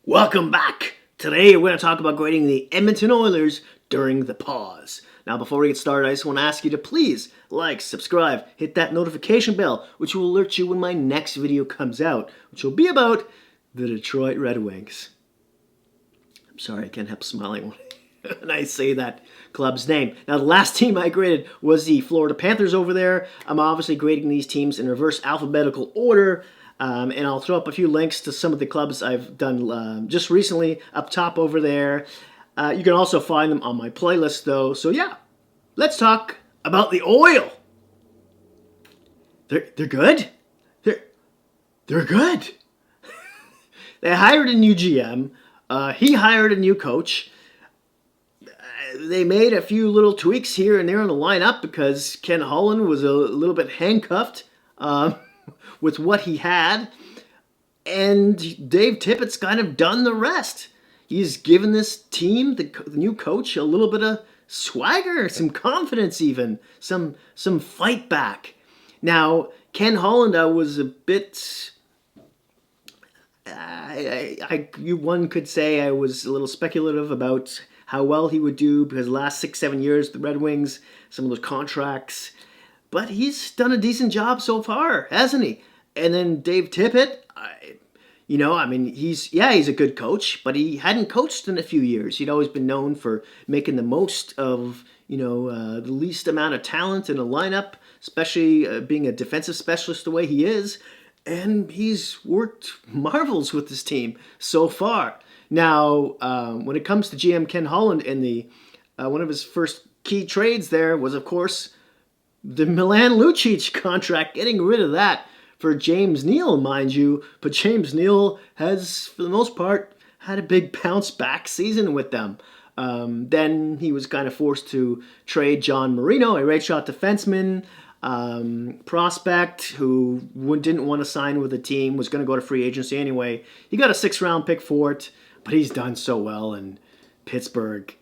Welcome back! Today we're going to talk about grading the Edmonton Oilers during the pause. Now before we get started, I just want to ask you to please like, subscribe, hit that notification bell, which will alert you when my next video comes out, which will be about the Detroit Red Wings. I'm sorry, I can't help smiling when I say that club's name. Now the last team I graded was the Florida Panthers over there. I'm obviously grading these teams in reverse alphabetical order. And I'll throw up a few links to some of the clubs I've done just recently up top over there. You can also find them on my playlist, though. So yeah, let's talk about the Oil. They're good. They're good. They hired a new GM. He hired a new coach. They made a few little tweaks here and there in the lineup because Ken Holland was a little bit handcuffed. With what he had, and Dave Tippet's kind of done the rest. He's given this team, the new coach, a little bit of swagger, some confidence even, some fight back. Now, Ken Holland was a bit, one could say I was a little speculative about how well he would do because the last 6-7 years, the Red Wings, some of those contracts, but he's done a decent job so far, hasn't he? And then Dave Tippett, he's a good coach, but he hadn't coached in a few years. He'd always been known for making the most of, the least amount of talent in a lineup, especially being a defensive specialist the way he is. And he's worked marvels with this team so far. Now, when it comes to GM Ken Holland and one of his first key trades there was, of course, the Milan Lucic contract, getting rid of that for James Neal, mind you. But James Neal has, for the most part, had a big bounce back season with them. Then he was kind of forced to trade John Marino, a right-shot defenseman, prospect who didn't want to sign with the team, was going to go to free agency anyway. He got a 6th-round pick for it, but he's done so well in Pittsburgh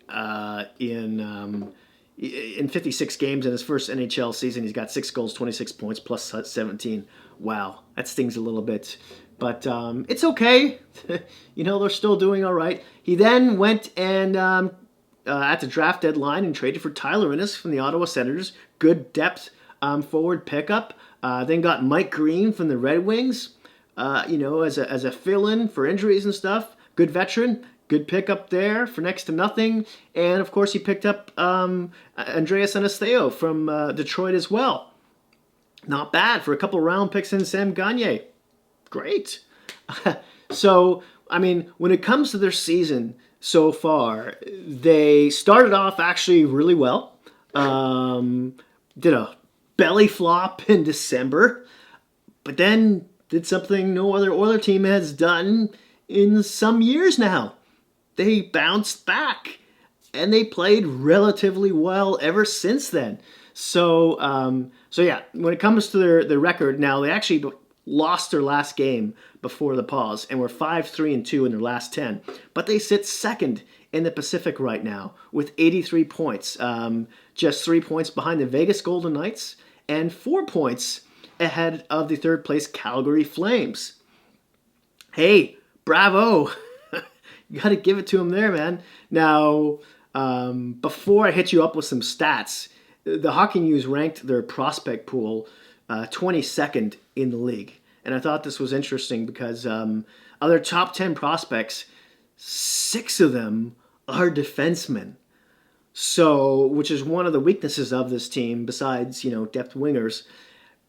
in 56 games in his first NHL season. He's got 6 goals, 26 points, plus 17. Wow, that stings a little bit. But it's okay. They're still doing all right. He then went and at the draft deadline and traded for Tyler Ennis from the Ottawa Senators. Good depth forward pickup. Then got Mike Greene from the Red Wings, as a fill-in for injuries and stuff. Good veteran. Good pickup there for next to nothing. And, of course, he picked up Andreas Anastasiou from Detroit as well. Not bad for a couple round picks in Sam Gagner. Great. So, when it comes to their season so far, they started off actually really well. Did a belly flop in December. But then did something no other Oiler team has done in some years now. They bounced back, and they played relatively well ever since then. So yeah, when it comes to their record, now they actually lost their last game before the pause, and were 5-3-2 in their last 10. But they sit second in the Pacific right now with 83 points, just 3 points behind the Vegas Golden Knights, and 4 points ahead of the third place Calgary Flames. Hey, bravo! You got to give it to him there, man. Now, before I hit you up with some stats, the Hockey News ranked their prospect pool 22nd in the league. And I thought this was interesting because of their top 10 prospects, 6 of them are defensemen. So, which is one of the weaknesses of this team besides, depth wingers.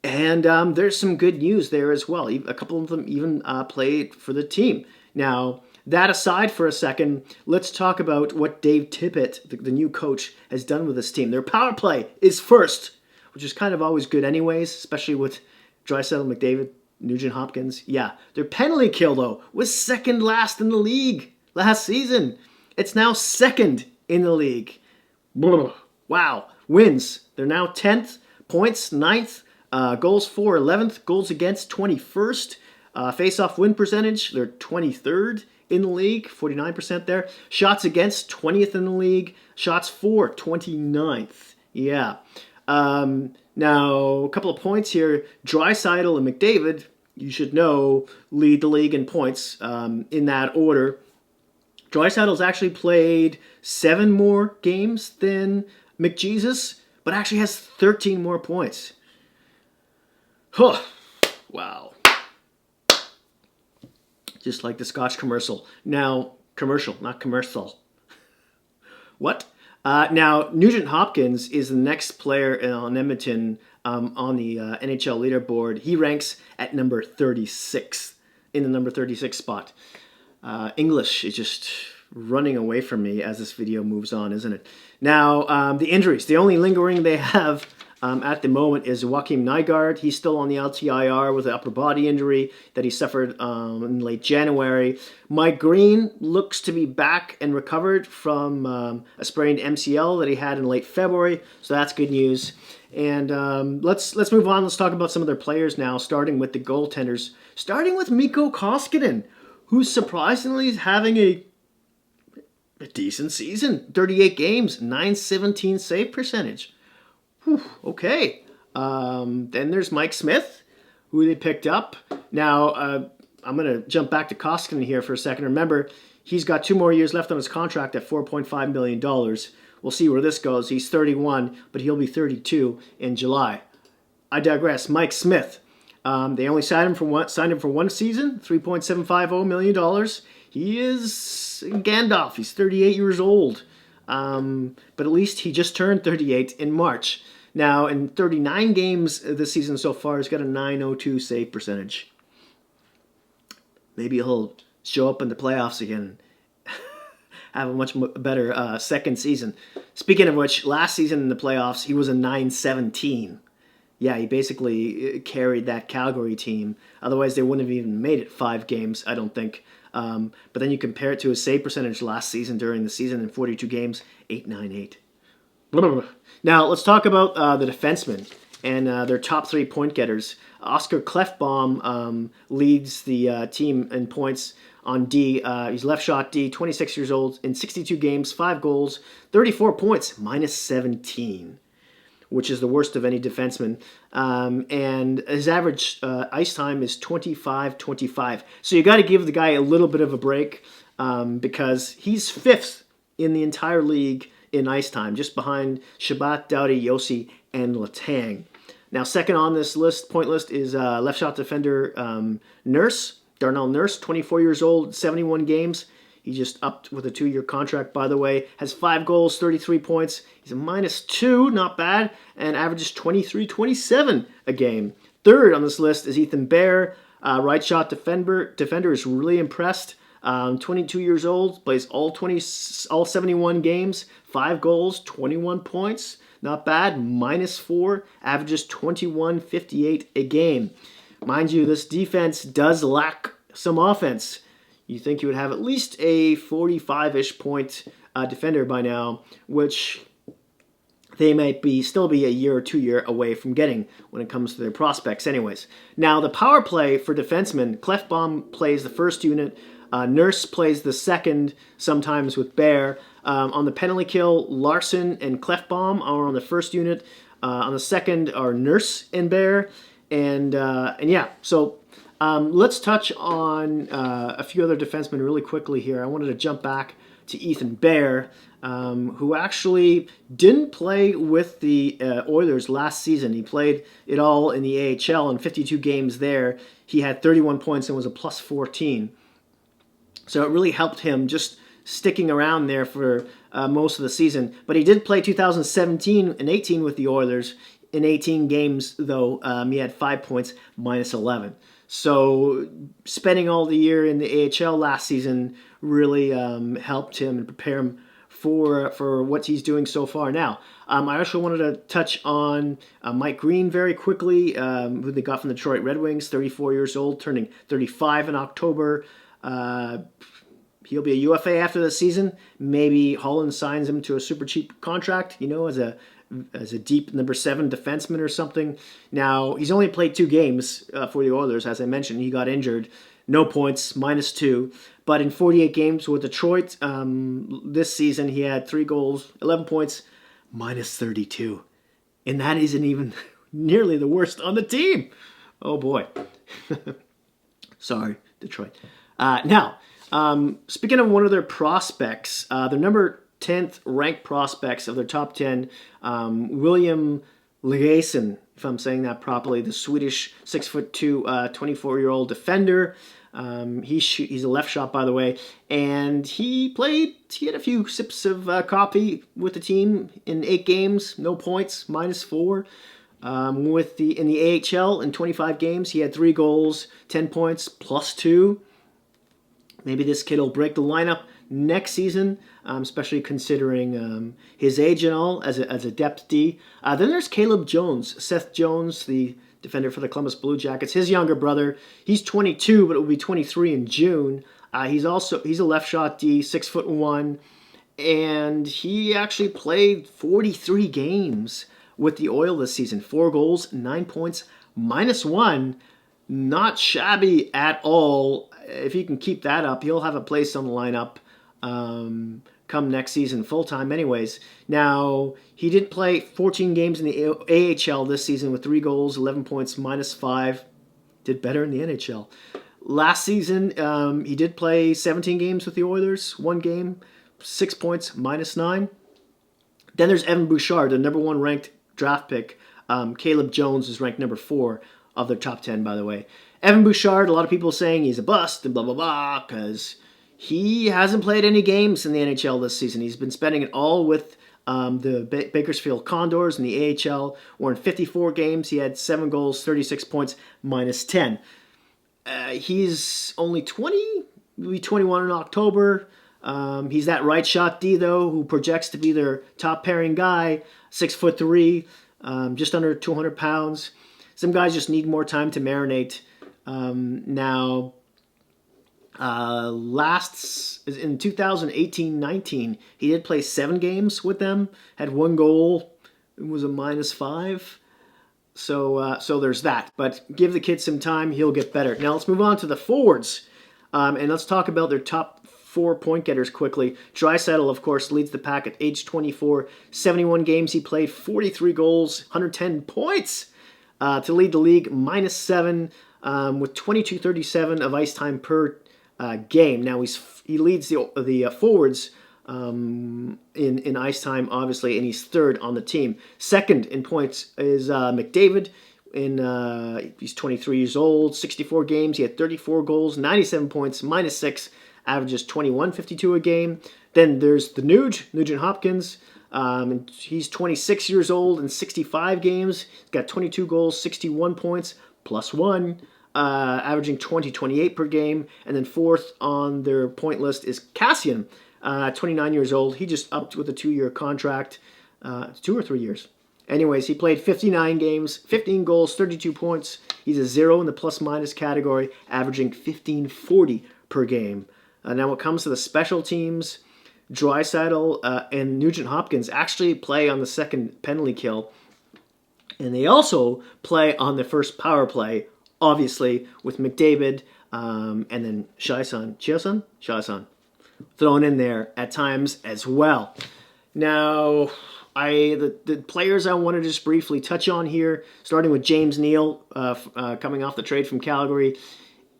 And there's some good news there as well. A couple of them even played for the team. Now, that aside for a second, let's talk about what Dave Tippett, the new coach, has done with this team. Their power play is first, which is kind of always good anyways, especially with Draisaitl, McDavid, Nugent Hopkins. Yeah, their penalty kill, though, was second last in the league last season. It's now second in the league. Blah. Wow. Wins. They're now 10th. Points, 9th. Goals for, 11th. Goals against, 21st. Face-off win percentage, they're 23rd in the league, 49% there. Shots against, 20th in the league. Shots for, 29th. Yeah. Now, a couple of points here. Draisaitl and McDavid, you should know, lead the league in points in that order. Draisaitl's actually played 7 more games than McJesus, but actually has 13 more points. Huh. Wow. Just like the Scotch commercial. Now, commercial, not commercial. What? Now, Nugent Hopkins is the next player on Edmonton on the NHL leaderboard. He ranks at number 36, in the number 36 spot. English is just running away from me as this video moves on, isn't it? Now, the injuries. The only lingering they have at the moment is Joachim Nygaard. He's still on the LTIR with an upper body injury that he suffered in late January. Mike Greene looks to be back and recovered from a sprained MCL that he had in late February, so that's good news. And let's move on. Let's talk about some of their players now, starting with the goaltenders. Starting with Mikko Koskinen, who's surprisingly having a decent season. 38 games, .917 save percentage. Whew, okay. Then there's Mike Smith, who they picked up. Now, I'm going to jump back to Koskinen here for a second. Remember, he's got 2 more years left on his contract at $4.5 million. We'll see where this goes. He's 31, but he'll be 32 in July. I digress. Mike Smith. They only signed him for one season, $3.750 million. He is Gandalf. He's 38 years old. But at least he just turned 38 in March. Now, in 39 games this season so far, he's got a .902 save percentage. Maybe he'll show up in the playoffs again and have a much better second season. Speaking of which, last season in the playoffs, he was a .917. Yeah, he basically carried that Calgary team. Otherwise, they wouldn't have even made it 5 games, I don't think. But then you compare it to his save percentage last season during the season in 42 games, .898. Now, let's talk about the defensemen and their top 3 point getters. Oscar Klefbom leads the team in points on D. He's left shot D, 26 years old, in 62 games, 5 goals, 34 points, -17. Which is the worst of any defenseman. And his average ice time is 25-25. So you got to give the guy a little bit of a break because he's 5th in the entire league in ice time, just behind Shabbat, Doughty, Yossi, and Letang. Now, second on this point list is left shot defender Darnell Nurse, 24 years old, 71 games. He just upped with a 2-year contract, by the way. Has 5 goals, 33 points. He's a -2, not bad, and averages 23-27 a game. Third on this list is Ethan Bear. Right shot defender is really impressed. 22 years old, plays all 71 games, 5 goals, 21 points. Not bad, -4, averages 21-58 a game. Mind you, this defense does lack some offense. You think you would have at least a 45-ish point defender by now, which they might still be a year or 2 year away from getting when it comes to their prospects anyways. Now, the power play for defensemen, Klefbom plays the first unit, Nurse plays the second, sometimes with Bear. On the penalty kill, Larson and Klefbom are on the first unit. On the second are Nurse and Bear. And yeah, so let's touch on a few other defensemen really quickly here. I wanted to jump back to Ethan Bear, who actually didn't play with the Oilers last season. He played it all in the AHL in 52 games there. He had 31 points and was a +14. So it really helped him just sticking around there for most of the season. But he did play 2017 and 18 with the Oilers. In 18 games, though, he had 5 points, -11. So spending all the year in the AHL last season really helped him and prepare him for what he's doing so far now. I also wanted to touch on Mike Greene very quickly, who they got from the Detroit Red Wings, 34 years old, turning 35 in October. He'll be a UFA after the season. Maybe Holland signs him to a super cheap contract, as a deep number 7 defenseman or something. Now, he's only played 2 games for the Oilers. As I mentioned, he got injured. No points, -2. But in 48 games with Detroit this season, he had 3 goals, 11 points, -32. And that isn't even nearly the worst on the team. Oh, boy. Sorry, Detroit. Now, Speaking of one of their prospects, their number 10th ranked prospects of their top 10, William Legason, if I'm saying that properly, the Swedish 6'2", 24-year-old defender. He's a left shot, by the way, and he had a few sips of coffee with the team in 8 games, no points, -4. In the AHL in 25 games, he had 3 goals, 10 points, +2. Maybe this kid will break the lineup next season, especially considering his age and all as a depth D. Then there's Caleb Jones, Seth Jones, the defender for the Columbus Blue Jackets. His younger brother, he's 22, but will be 23 in June. He's a left shot D, 6'1", and he actually played 43 games with the Oilers this season. 4 goals, 9 points, -1. Not shabby at all. If he can keep that up, he'll have a place on the lineup come next season full-time anyways. Now, he did play 14 games in the AHL this season with 3 goals, 11 points, -5. Did better in the NHL. Last season, he did play 17 games with the Oilers, 1 game, 6 points, -9. Then there's Evan Bouchard, the number 1 ranked draft pick. Caleb Jones is ranked number 4 of their top 10, by the way. Evan Bouchard, a lot of people saying he's a bust and blah, blah, blah, because he hasn't played any games in the NHL this season. He's been spending it all with the Bakersfield Condors in the AHL, where in 54 games he had 7 goals, 36 points, -10. He's only 20, will be 21 in October. He's that right shot D, though, who projects to be their top pairing guy, 6'3", just under 200 pounds. Some guys just need more time to marinate. Now, in 2018-19, he did play 7 games with them, had 1 goal, it was a -5. So there's that. But give the kid some time, he'll get better. Now let's move on to the forwards, and let's talk about their top 4 point getters quickly. Draisaitl, of course, leads the pack at age 24. 71 games he played, 43 goals, 110 points to lead the league, -7 with 22:37 of ice time per game. Now he leads the forwards in ice time, obviously, and he's 3rd on the team. 2nd in points is McDavid. He's 23 years old, 64 games. He had 34 goals, 97 points, -6, averages 21.52 a game. Then there's the Nugent Hopkins. And he's 26 years old and 65 games. He's got 22 goals, 61 points, +1, averaging 20.28 per game. And then 4th on their point list is Cassian, 29 years old. He just upped with a 2-year contract, 2 or 3 years. Anyways, he played 59 games, 15 goals, 32 points. He's a 0 in the plus-minus category, averaging 15.40 per game. Now, when it comes to the special teams, Draisaitl and Nugent Hopkins actually play on the 2nd penalty kill. And they also play on the first power play, obviously, with McDavid and then Chiasson thrown in there at times as well. Now, the players I wanted to just briefly touch on here, starting with James Neal, coming off the trade from Calgary.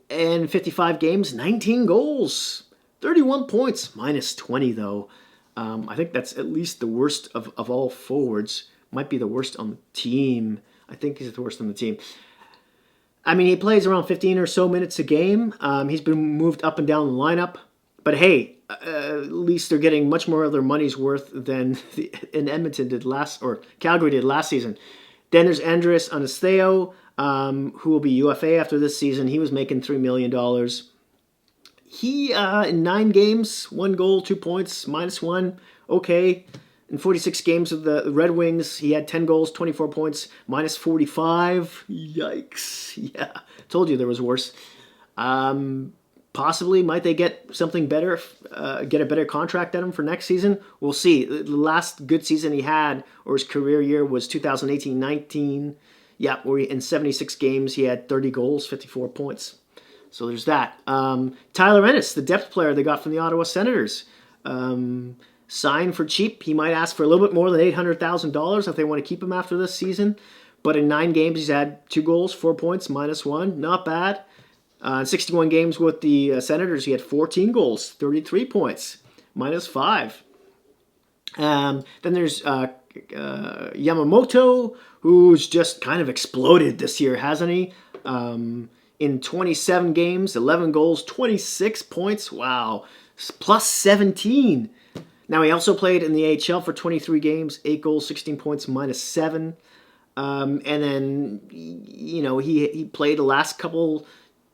In 55 games, 19 goals, 31 points, -20 though. I think that's at least the worst of all forwards. Might be the worst on the team. I think he's the worst on the team. I mean, he plays around 15 or so minutes a game. He's been moved up and down the lineup. But hey, at least they're getting much more of their money's worth than in Edmonton Calgary did last season. Then there's Andres Anastasiou, who will be UFA after this season. He was making $3 million. He, in 9 games, 1 goal, 2 points, -1. Okay. In 46 games with the Red Wings, he had 10 goals, 24 points, -45. Yikes. Yeah. Told you there was worse. Possibly, might they get something better, get a better contract at him for next season? We'll see. The last good season he had, or his career year, was 2018-19. Yeah, where in 76 games, he had 30 goals, 54 points. So there's that. Tyler Ennis, the depth player they got from the Ottawa Senators. Signed for cheap. He might ask for a little bit more than $800,000 if they want to keep him after this season. But in 9 games, he's had 2 goals, 4 points, -1. Not bad. In 61 games with the Senators, he had 14 goals, 33 points, -5. Then there's Yamamoto, who's just kind of exploded this year, hasn't he? In 27 games, 11 goals, 26 points. Wow. +17. Now, he also played in the AHL for 23 games, 8 goals, 16 points, -7. And then, he played the last couple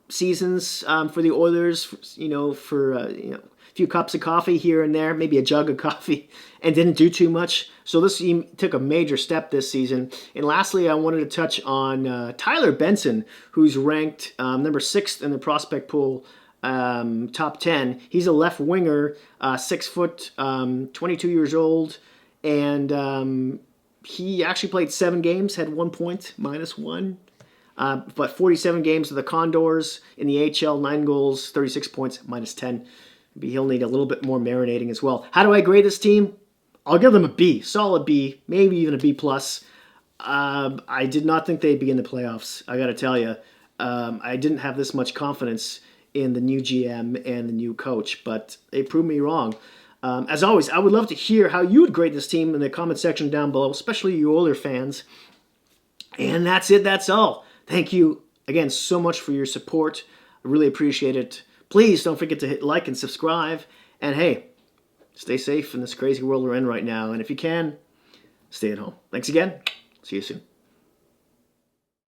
seasons for the Oilers, for a few cups of coffee here and there, maybe a jug of coffee, and didn't do too much. So he took a major step this season. And lastly, I wanted to touch on Tyler Benson, who's ranked number 6th in the prospect pool, top 10. He's a left winger, 6 foot, 22 years old, and he actually played 7 games, had 1 point, -1. But 47 games with the Condors in the AHL, 9 goals, 36 points, -10. Maybe he'll need a little bit more marinating as well. How do I grade this team? I'll give them a B, solid B, maybe even a B+. I did not think they'd be in the playoffs, I got to tell you. I didn't have this much confidence in the new GM and the new coach, but they proved me wrong. As always, I would love to hear how you would grade this team in the comment section down below, especially you Oilers fans. And that's it, that's all. Thank you again so much for your support. I really appreciate it. Please don't forget to hit like and subscribe. And hey, stay safe in this crazy world we're in right now. And if you can, stay at home. Thanks again. See you soon.